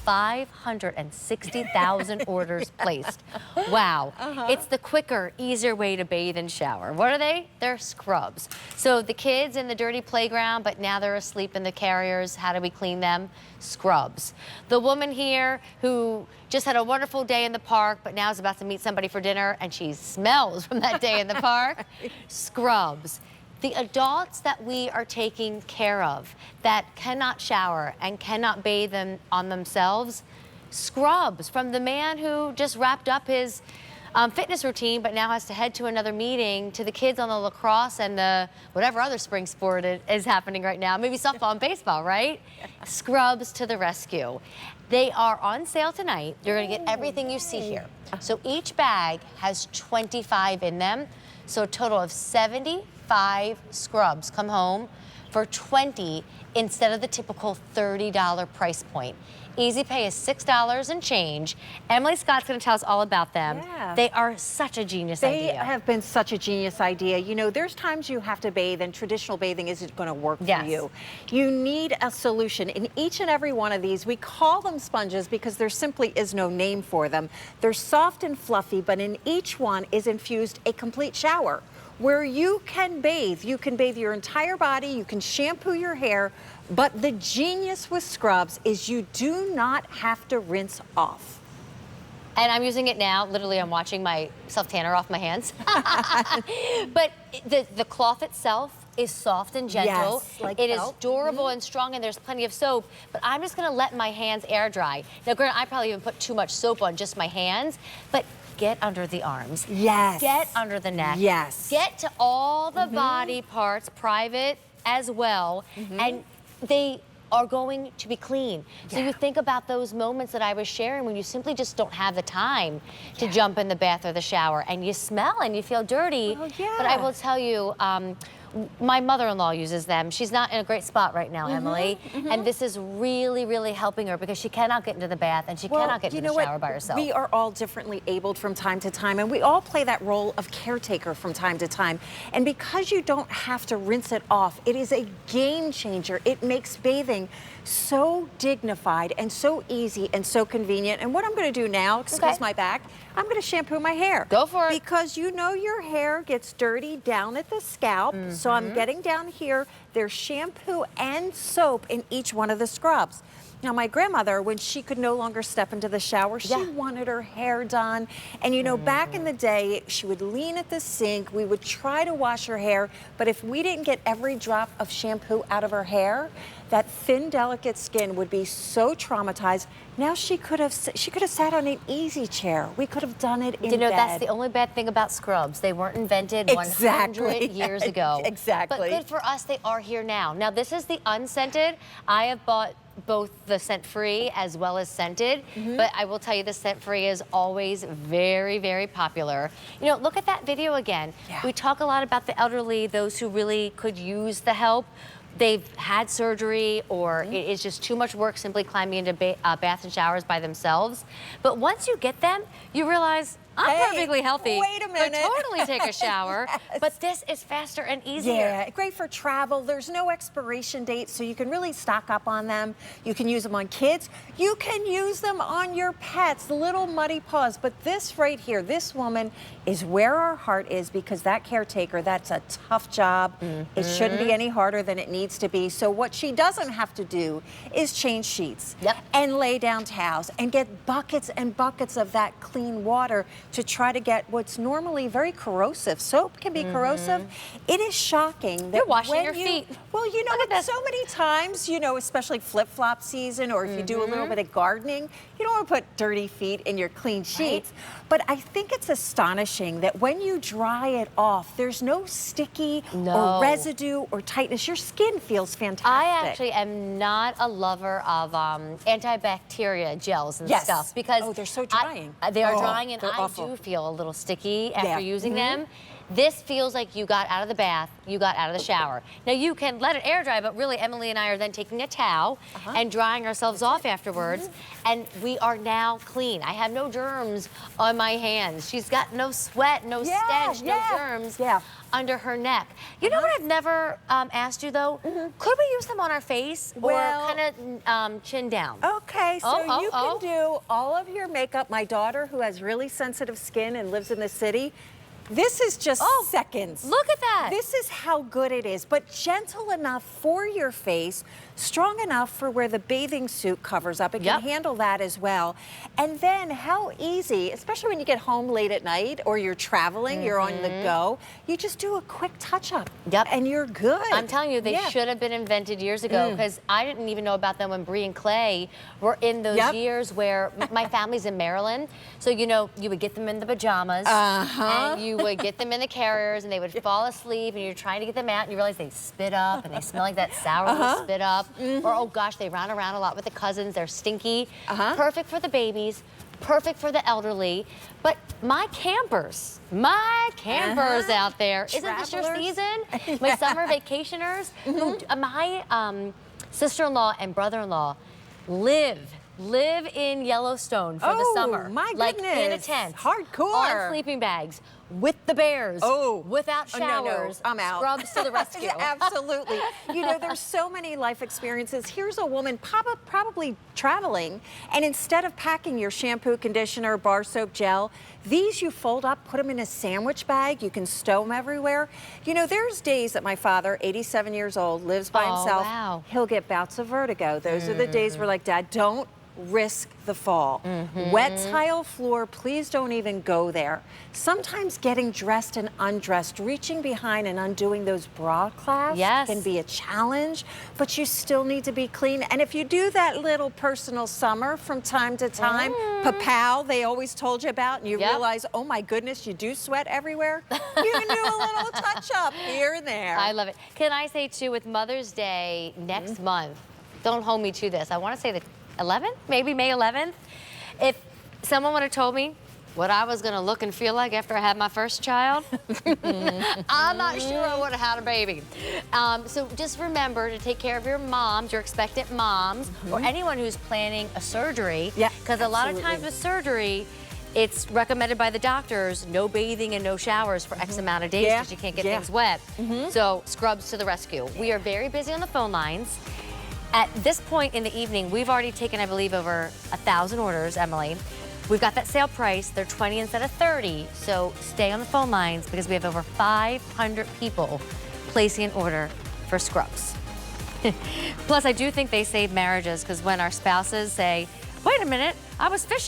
560,000 orders placed. Wow. It's the quicker, easier way to bathe and shower. What are they? They're Scrubzz. So the kids in the dirty playground, but now they're asleep in the carriers. How do we clean them? Scrubzz. The woman here who just had a wonderful day in the park, but now is about to meet somebody for dinner, and she smells from that day in the park. Scrubzz. The adults that we are taking care of that cannot shower and cannot bathe them on themselves, Scrubzz. From the man who just wrapped up his fitness routine but now has to head to another meeting, to the kids on the lacrosse and the whatever other spring sport is happening right now, maybe softball and baseball, right? Scrubzz to the rescue. They are on sale tonight. You're gonna get everything you see here. So each bag has 25 in them, so a total of 75 Scrubzz come home for 20 instead of the typical $30 price point. Easy Pay is $6 and change. Emily Scott's going to tell us all about them. Yeah. They are such a genius idea. They have been such a genius idea. You know, there's times you have to bathe and traditional bathing isn't going to work for you. You need a solution. In each and every one of these, we call them sponges because there simply is no name for them. They're soft and fluffy, but in each one is infused a complete shower where you can bathe. You can bathe your entire body, you can shampoo your hair, but the genius with Scrubzz is you do not have to rinse off. And I'm using it now. Literally, I'm watching my self-tanner off my hands. But the cloth itself is soft and gentle. Yes, like it felt. is durable and strong, and there's plenty of soap. But I'm just going to let my hands air dry. Now, granted, I probably even put too much soap on just my hands, but get under the arms. Yes. Get under the neck. Yes. Get to all the body parts, private as well, and they are going to be clean. So you think about those moments that I was sharing when you simply just don't have the time to jump in the bath or the shower, and you smell and you feel dirty. But I will tell you, my mother-in-law uses them. She's not in a great spot right now, Emily, and this is really, really helping her because she cannot get into the bath and she cannot get into the shower by herself. We are all differently abled from time to time, and we all play that role of caretaker from time to time. And because you don't have to rinse it off, it is a game changer. It makes bathing so dignified and so easy and so convenient. And what I'm going to do now, excuse my back, I'm going to shampoo my hair. Go for it. Because you know your hair gets dirty down at the scalp. So I'm getting down here. There's shampoo and soap in each one of the Scrubzz. Now, my grandmother, when she could no longer step into the shower, she wanted her hair done. And you know, back in the day, she would lean at the sink. We would try to wash her hair. But if we didn't get every drop of shampoo out of her hair, that thin, delicate skin would be so traumatized. Now she could have sat on an easy chair. We could have done it in bed. You know, that's the only bad thing about Scrubzz. They weren't invented 100 years ago. Exactly. But good for us, they are here now. Now, this is the unscented. I have bought both the scent-free as well as scented, but I will tell you the scent-free is always very, very popular. You know, look at that video again. We talk a lot about the elderly, those who really could use the help. They've had surgery, or it is just too much work simply climbing into baths and showers by themselves. But once you get them, you realize, I'm perfectly healthy. Wait a minute. Could totally take a shower. But this is faster and easier. Yeah, great for travel. There's no expiration date, so you can really stock up on them. You can use them on kids. You can use them on your pets, little muddy paws. But this right here, this woman is where our heart is, because that caretaker, that's a tough job. It shouldn't be any harder than it needs to be. So what she doesn't have to do is change sheets and lay down towels and get buckets and buckets of that clean water to try to get what's normally very corrosive. Soap can be corrosive. It is shocking that you're washing your feet. Well, you know what, so many times, you know, especially flip-flop season, or if you do a little bit of gardening, you don't want to put dirty feet in your clean sheets. But I think it's astonishing that when you dry it off, there's no sticky or residue or tightness. Your skin feels fantastic. I actually am not a lover of antibacteria gels and stuff, because they're so drying. They are drying, and they're I awful. do feel a little sticky after using them. This feels like you got out of the bath, you got out of the shower. Now you can let it air dry, but really Emily and I are then taking a towel and drying ourselves off afterwards, and we are now clean. I have no germs on my hands. She's got no sweat, no stench, no germs under her neck. You know what I've never asked you though? Could we use them on our face or kind of chin down? Okay, so you can do all of your makeup. My daughter, who has really sensitive skin and lives in the city, this is just seconds. Look at that. This is how good it is, but gentle enough for your face, strong enough for where the bathing suit covers up. It can handle that as well. And then how easy, especially when you get home late at night or you're traveling, you're on the go, you just do a quick touch-up and you're good. I'm telling you, they should have been invented years ago because I didn't even know about them when Bree and Clay were in those years where my family's in Maryland. So, you know, you would get them in the pajamas and you would get them in the carriers and they would fall asleep and you're trying to get them out and you realize they spit up and they smell like that sour little spit up. Or, oh gosh, they run around a lot with the cousins. They're stinky. Perfect for the babies, perfect for the elderly. But my campers out there, isn't this your season? My summer vacationers. My sister-in-law and brother-in-law live in Yellowstone for the summer. My goodness. Like in a tent. Hardcore. On sleeping bags. With the bears. Without showers. No, I'm out. Scrubs to the rescue. Absolutely. You know, there's so many life experiences. Here's a woman probably traveling, and instead of packing your shampoo, conditioner, bar soap, gel, these you fold up, put them in a sandwich bag. You can stow them everywhere. You know, there's days that my father, 87 years old, lives by himself. He'll get bouts of vertigo. Those are the days we're like, Dad, don't risk the fall. Wet tile floor, please don't even go there. Sometimes getting dressed and undressed, reaching behind and undoing those bra clasps can be a challenge, but you still need to be clean. And if you do that little personal summer from time to time, Papow, they always told you about, and you realize, oh my goodness, you do sweat everywhere, you can do a little touch up here and there. I love it. Can I say too, with Mother's Day next month, don't hold me to this, I want to say the 11th, maybe May 11th. If someone would have told me what I was gonna look and feel like after I had my first child, I'm not sure I would have had a baby. So just remember to take care of your moms, your expectant moms, or anyone who's planning a surgery. Because a lot of times with surgery, it's recommended by the doctors, no bathing and no showers for X amount of days because you can't get things wet. So Scrubzz to the rescue. We are very busy on the phone lines. At this point in the evening, we've already taken, I believe, over 1,000 orders, Emily. We've got that sale price. They're 20 instead of 30. So stay on the phone lines because we have over 500 people placing an order for Scrubzz. Plus, I do think they save marriages because when our spouses say, wait a minute, I was fishing